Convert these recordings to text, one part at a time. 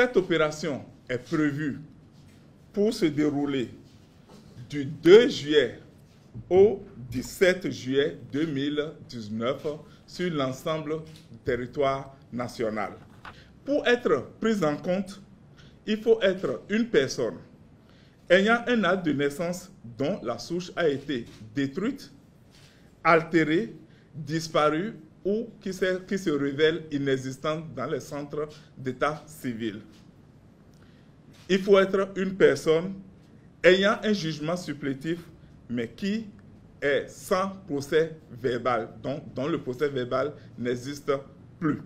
Cette opération est prévue pour se dérouler du 2 juillet au 17 juillet 2019 sur l'ensemble du territoire national. Pour être prise en compte, il faut être une personne ayant un acte de naissance dont la souche a été détruite, altérée, disparue ou qui se révèle inexistante dans les centres d'état civil. Il faut être une personne ayant un jugement supplétif, mais qui est sans procès verbal, dont le procès verbal n'existe plus.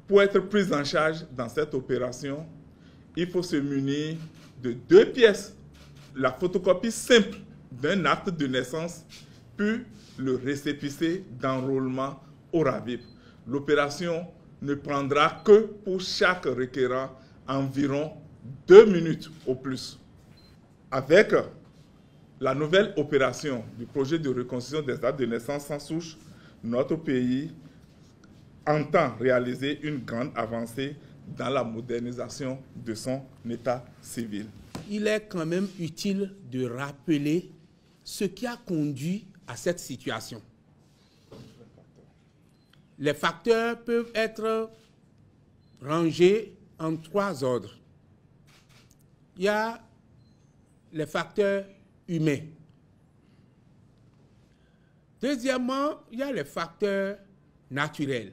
Pour être pris en charge dans cette opération, il faut se munir de 2 pièces, la photocopie simple d'un acte de naissance, puis le récépissé d'enrôlement au RAVIP. L'opération ne prendra que pour chaque requérant environ 2 minutes au plus. Avec la nouvelle opération du projet de reconstitution des actes de naissance sans souche, notre pays entend réaliser une grande avancée dans la modernisation de son état civil. Il est quand même utile de rappeler ce qui a conduit à cette situation. Les facteurs peuvent être rangés en 3 ordres. Il y a les facteurs humains. Deuxièmement, il y a les facteurs naturels.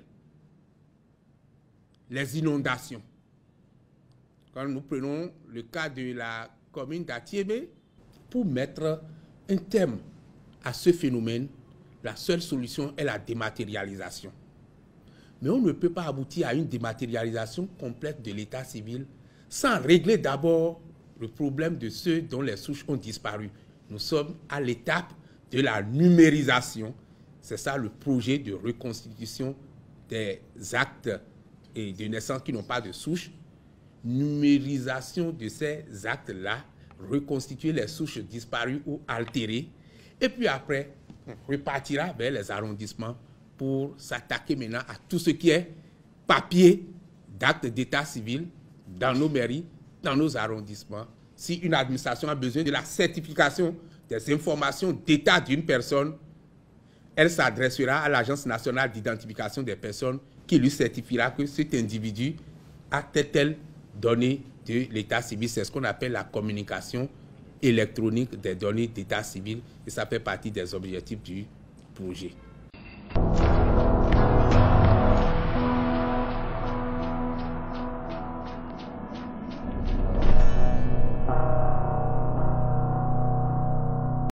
Les inondations. Quand nous prenons le cas de la commune d'Atiébé, pour mettre un terme à ce phénomène, la seule solution est la dématérialisation. Mais on ne peut pas aboutir à une dématérialisation complète de l'état civil sans régler d'abord le problème de ceux dont les souches ont disparu. Nous sommes à l'étape de la numérisation. C'est ça le projet de reconstitution des actes et de naissance qui n'ont pas de souche. Numérisation de ces actes-là, reconstituer les souches disparues ou altérées, et puis après, on repartira vers les arrondissements pour s'attaquer maintenant à tout ce qui est papier d'actes d'état civil dans nos mairies, dans nos arrondissements. Si une administration a besoin de la certification des informations d'état d'une personne, elle s'adressera à l'Agence nationale d'identification des personnes qui lui certifiera que cet individu a telle données de l'état civil. C'est ce qu'on appelle la communication électronique des données d'état civil et ça fait partie des objectifs du projet.